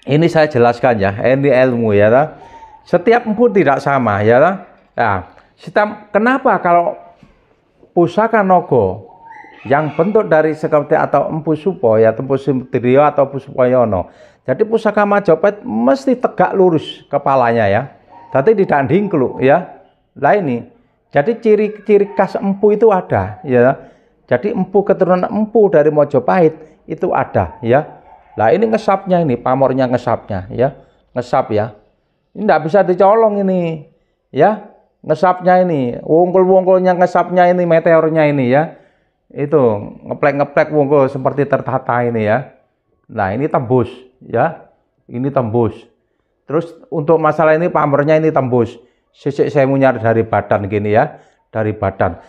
S1: ini saya jelaskan ya, ini ilmu ya toh. Setiap empu tidak sama ya toh. Nah, kenapa kalau pusaka Nogo yang bentuk dari seperti atau empu supo ya, empu Simtrio atau empu Supoyono. Jadi pusaka Majapahit mesti tegak lurus kepalanya ya, Tapi tidak dingkluk ya. Lah ini. Jadi ciri-ciri khas empu itu ada ya. Jadi empu keturunan empu dari Mojopahit itu ada ya. Lah ini ngesapnya ini, pamornya ngesapnya ya. Ngesap ya. Ini enggak bisa dicolong ini ya. Ngesapnya ini, wongkul-wongkulnya ngesapnya ini, meteornya ini ya. Itu ngeplek-ngeplek wongkul seperti tertata ini ya. Nah, ini tembus ya. Ini tembus. Terus untuk masalah ini pamornya ini tembus. Sisik semuanya dari badan gini ya, dari badan.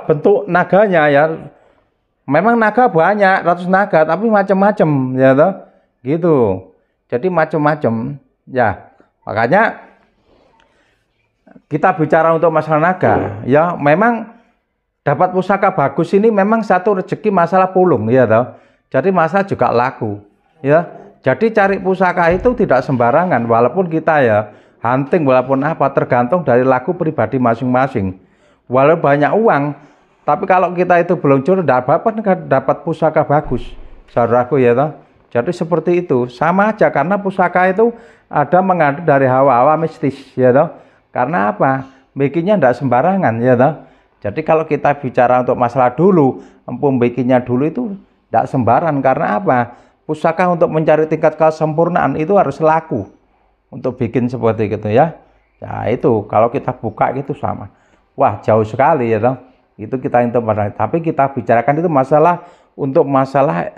S1: Bentuk naganya ya. Memang naga banyak, ratus naga, tapi macam-macam ya toh. Gitu. Jadi macam-macam ya. Makanya kita bicara untuk masalah naga, ya memang dapat pusaka bagus ini memang satu rezeki masalah pulung ya toh. Jadi masalah juga laku ya. Jadi cari pusaka itu tidak sembarangan, walaupun kita ya hunting walaupun apa tergantung dari laku pribadi masing-masing. Walau banyak uang, tapi kalau kita itu belum curang dapat pusaka bagus, saudaraku ya toh. Jadi seperti itu, sama aja karena pusaka itu ada mengandung dari hawa-hawa mistis ya toh. Karena apa? Bikinnya tidak sembarangan ya toh. Jadi kalau kita bicara untuk masalah dulu, empu bikinnya dulu itu tidak sembarangan karena apa? Pusaka untuk mencari tingkat kesempurnaan itu harus laku untuk bikin seperti itu ya. Nah itu kalau kita buka gitu sama. Wah jauh sekali ya toh. Itu kita itu pada. Tapi kita bicarakan itu masalah untuk masalah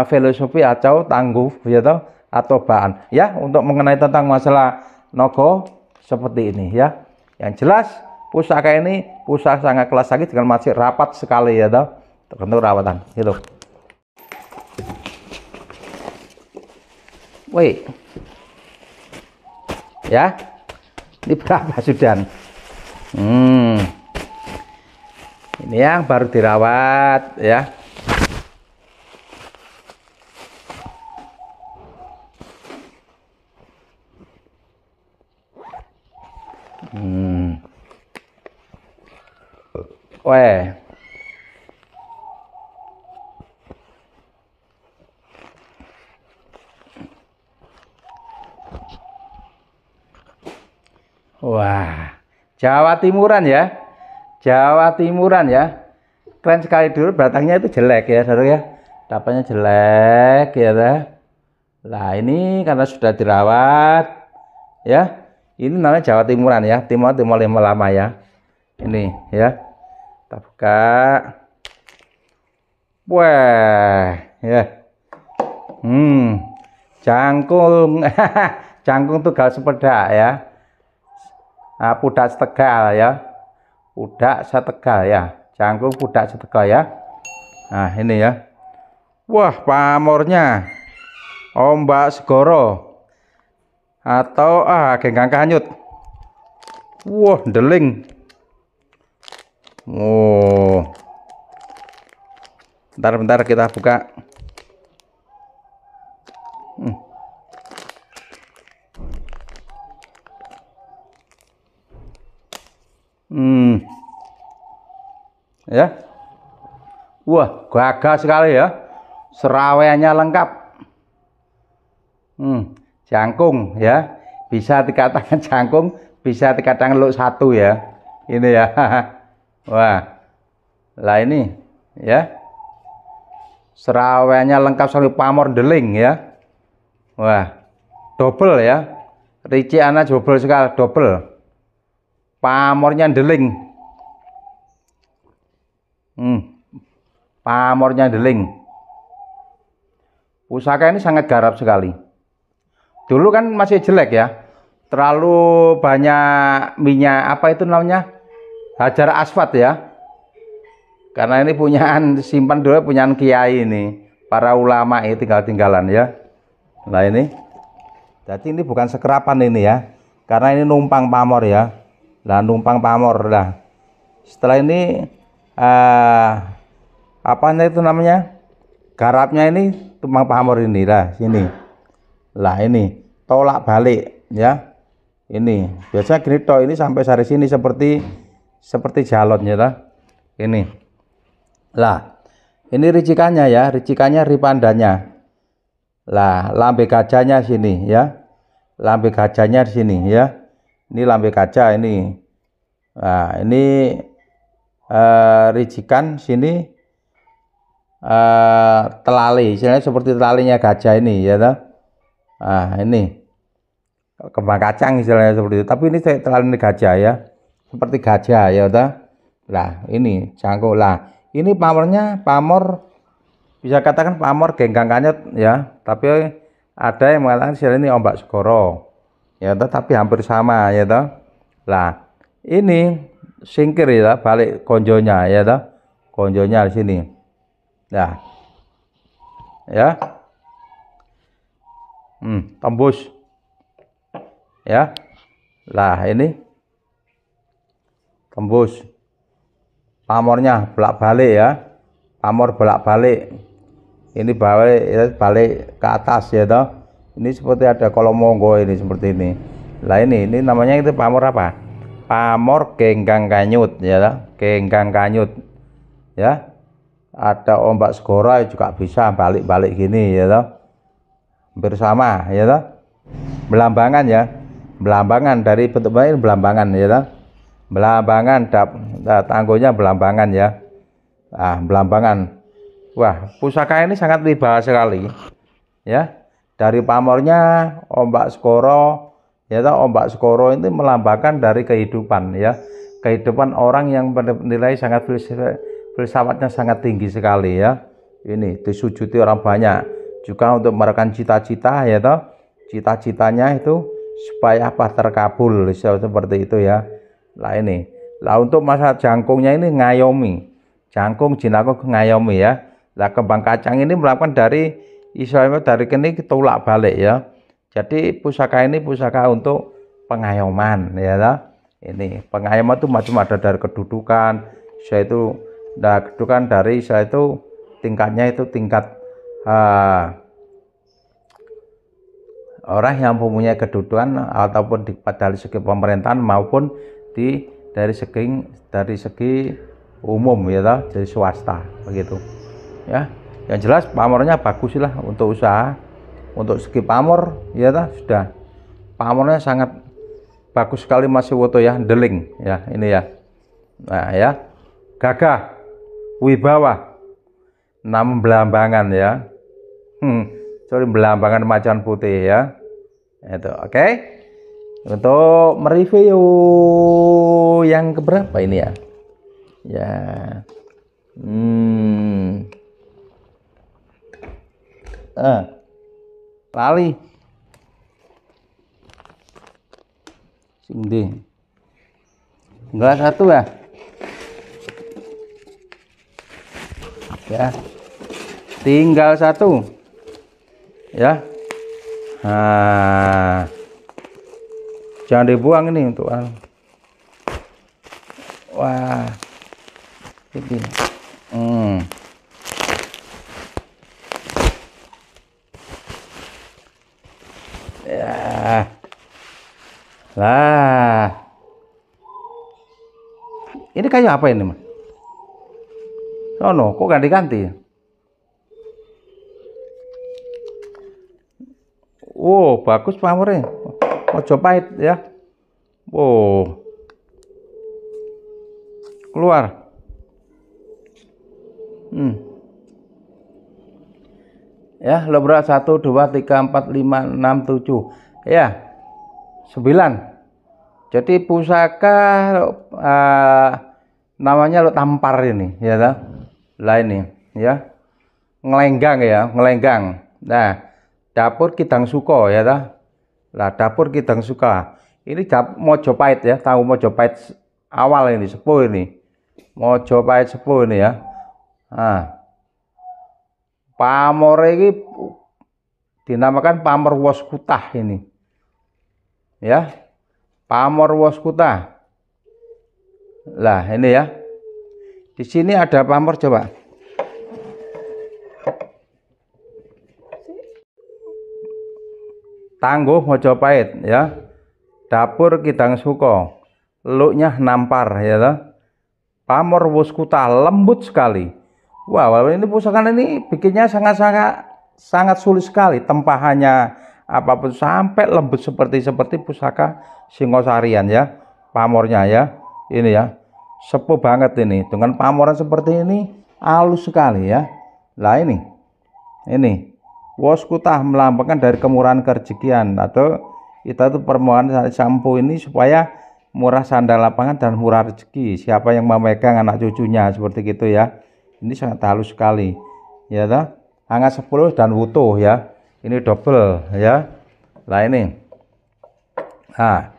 S1: filosofi atau tangguh ya toh atau bahan ya untuk mengenai tentang masalah nogo seperti ini ya. Yang jelas pusaka ini pusaka sangat kelas lagi dengan masih rapat sekali ya toh. Tergantung rawatan gitu. Woi. Ya. Ini berapa sudah? Ini yang baru dirawat ya. Weh. Wah, Jawa Timuran ya. Jawa Timuran ya. Keren sekali dulu batangnya itu jelek ya, saudara ya. Dapatnya jelek ya. Lah ini karena sudah dirawat ya. Ini namanya Jawa Timuran ya. Timur lama ya. Ini ya. Kita buka. Wah, ya. Jangkung. Jangkung tugal sepeda ya. Nah, pudak setegal ya. Pudak setegal ya. Jangkung pudak setegal ya. Nah, ini ya. Wah, pamornya ombak segoro atau genggang kanyut. Wah, deling. Oh. Bentar kita buka. Ya. Wah, gagah sekali ya. Seraweannya lengkap. Jangkung ya. Bisa dikatakan jangkung, bisa dikatakan luk satu ya. Ini ya. Wah. Lah ini ya. Seraweannya lengkap sampai pamor deling ya. Wah. Double ya. Riciannya double sekali, double. Pamornya deling. Pamornya deling. Pusaka ini sangat garap sekali. Dulu kan masih jelek ya. Terlalu banyak minyak apa itu namanya? Hajar asfat ya. Karena ini punyaan simpan dulu punyaan kiai ini. Para ulama ini tinggal-tinggalan ya. Nah ini. Jadi ini bukan sekerapan ini ya. Karena ini numpang pamor ya. Lah numpang pamor lah. Setelah ini apa itu namanya? Garapnya ini tumpang pamor ini lah sini. Lah ini tolak balik ya. Ini biasanya gini toh ini sampai sari sini seperti jalonnya lah. Ini. Lah, ini ricikannya ya, ricikannya ripandanya. Lah, lambe gajahnya sini ya. Lambe gajahnya di sini ya. Ini lambe kaca ini. Nah, ini rijikan sini telali, istilahnya seperti telalinya gajah ini ya toh. Nah, ini kembang kacang istilahnya seperti itu. Tapi ini telali gajah ya. Seperti gajah ya toh. Nah, ini cangkul lah. Ini pamornya pamor, bisa katakan pamor genggang kanyut ya. Tapi ada yang mengatakan istilah ini ombak segoro. Ya toh, tapi hampir sama ya toh. Lah, ini singkir ya, balik konjonya ya toh. Konjonya di sini. Nah. Ya. Tembus. Ya. Lah, ini tembus. Pamornya bolak-balik ya. Pamor bolak-balik. Ini balik ya, balik ke atas ya toh. Ini seperti ada kolom monggo ini seperti ini. Lah ini namanya itu pamor apa? Pamor genggang kanyut ya toh. Genggang kanyut. Ya. Ada ombak segoro juga bisa balik-balik gini ya toh. Hampir sama ya toh. Belambangan ya. Belambangan dari bentuknya ini belambangan ya toh. Belambangan tanggonya belambangan ya. Nah, belambangan. Wah, pusaka ini sangat wibawa sekali ya. Dari pamornya ombak segoro ya toh, ombak segoro itu melambangkan dari kehidupan ya. Kehidupan orang yang bernilai sangat filsafatnya sangat tinggi sekali ya. Ini disujudi orang banyak. Juga untuk merasakan cita-cita ya toh. Cita-citanya itu supaya apa? Terkabul seperti itu ya. Lah ini. Lah untuk masa jangkungnya ini ngayomi. Jangkung jinakung ngayomi ya. Lah kembang kacang ini melakukan dari istilahnya dari kini tulak balik ya. Jadi pusaka ini pusaka untuk pengayoman ya toh. Ini pengayoman itu macam ada dari kedudukan, yaitu kedudukan dari saya itu tingkatnya itu tingkat orang yang mempunyai kedudukan ataupun dari segi pemerintahan maupun dari segi umum ya toh, dari swasta begitu ya. Yang jelas pamornya bagus lah untuk usaha. Untuk segi pamor ya toh, sudah pamornya sangat bagus sekali, masih foto ya, deling ya ini ya. Nah ya, gagah wibawa, nama belambangan ya. Sorry, belambangan macan putih ya. Itu oke. Untuk mereview yang keberapa ini ya? Ya. Lali. Sindi. Enggak satu ya? Ya. Tinggal satu. Ya. Nah. Jangan dibuang ini untuk wah. Ini. Ya. Lah. Ini kayu apa ini, Mas? Oh no, kok ganti-ganti? Oh, bagus pamornya. Majapahit ya. Oh. Keluar. Ya, lo berat 1 2 3 4 5 6 7. Ya. 9. Jadi pusaka namanya lo tampar ini ya toh. Lah ini ya. Ngelenggang ya, ngelenggang. Nah, dapur Kidang Suko ya toh. Lah dapur Kidang Suka. Ini Majapahit ya, tahu Majapahit awal ini, sepuh ini. Majapahit sepuh ini ya. Nah. Pamor ini dinamakan Pamor Woskutah ini. Ya. Pamor Woskutah. Lah, ini ya. Di sini ada pamor coba. Tangguh Majapahit ya. Dapur Kidang Suko. Luknya nampar ya toh. Pamor Woskutah lembut sekali. Wah, ini pusaka ini bikinnya sangat sulit sekali. Tempahannya apapun sampai lembut seperti pusaka Singosarian ya, pamornya ya. Ini ya, sepuh banget ini. Dengan pamoran seperti ini, halus sekali ya. Lah ini, Woskutah melambangkan dari kemurahan kerezekian, atau kita tuh permohonan sampo ini supaya murah sandang lapangan dan murah rezeki. Siapa yang memegang anak cucunya seperti gitu ya. Ini sangat halus sekali. Ya toh? Hangat 10 dan wutuh ya. Ini double ya. Lah ini. Nah,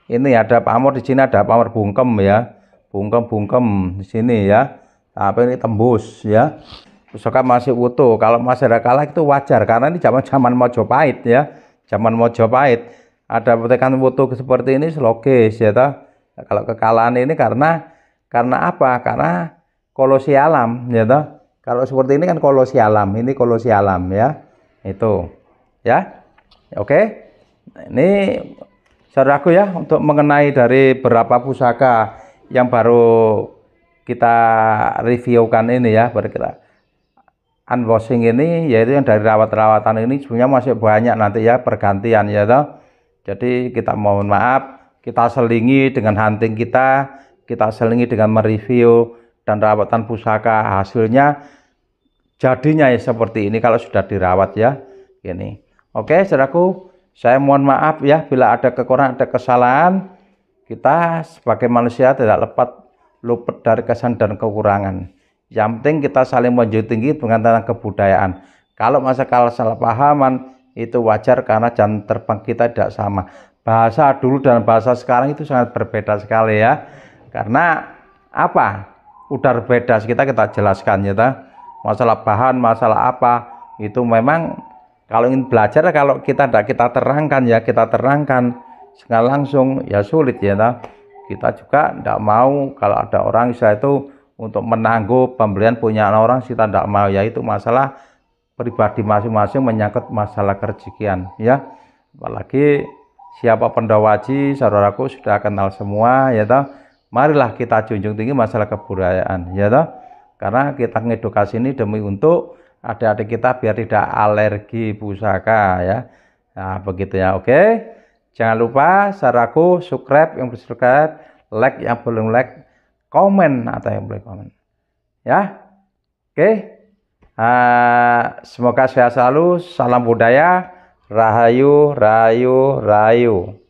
S1: ini ada pamor di sini, ada pamor bungkem ya. Bungkem di sini ya. Tapi ini tembus ya. Pusaka masih utuh. Kalau masih ada kalah itu wajar karena ini zaman Mojopahit ya. Zaman Mojopahit ada tekan utuh seperti ini logis ya toh. Kalau kekalahan ini karena apa? Karena kolosi alam ya toh. Kalau seperti ini kan kolosi alam, ini kolosi alam ya. Itu ya. Oke. Ini saudaraku ya, untuk mengenai dari beberapa pusaka yang baru kita reviewkan ini ya, baru kita unboxing ini, yaitu yang dari rawat-rawatan ini sebenarnya masih banyak nanti ya, pergantian ya toh. Jadi kita mohon maaf, kita selingi dengan hunting kita selingi dengan mereview dan rawatan pusaka, hasilnya jadinya ya seperti ini kalau sudah dirawat ya. Ini oke saudaraku, saya mohon maaf ya bila ada kekurangan, ada kesalahan. Kita sebagai manusia tidak luput dari kesalahan dan kekurangan. Yang penting kita saling menjunjung tinggi dengan tentang kebudayaan. Kalau masalah salah pahaman itu wajar karena jam terbang kita tidak sama. Bahasa dulu dan bahasa sekarang itu sangat berbeda sekali ya. Karena apa? Udah berbeda, kita jelaskan ya. Masalah bahan, masalah apa itu memang kalau ingin belajar, kalau kita terangkan ya, kita terangkan secara langsung ya sulit ya. Kita juga tidak mau kalau ada orang saya itu untuk menangguh pembelian punya orang, kita tidak mau ya, itu masalah pribadi masing-masing menyangkut masalah kerezekian ya. Apalagi siapa pendawaji, saudaraku sudah kenal semua ya toh. Marilah kita junjung tinggi masalah kebudayaan ya toh. Karena kita ngedukasi ini demi untuk adik-adik kita biar tidak alergi pusaka ya. Nah begitu ya. Oke, jangan lupa saudaraku subscribe yang belum subscribe, like yang belum like, komen atau yang belum komen ya. Oke, semoga sehat selalu, salam budaya, rahayu rahayu rahayu.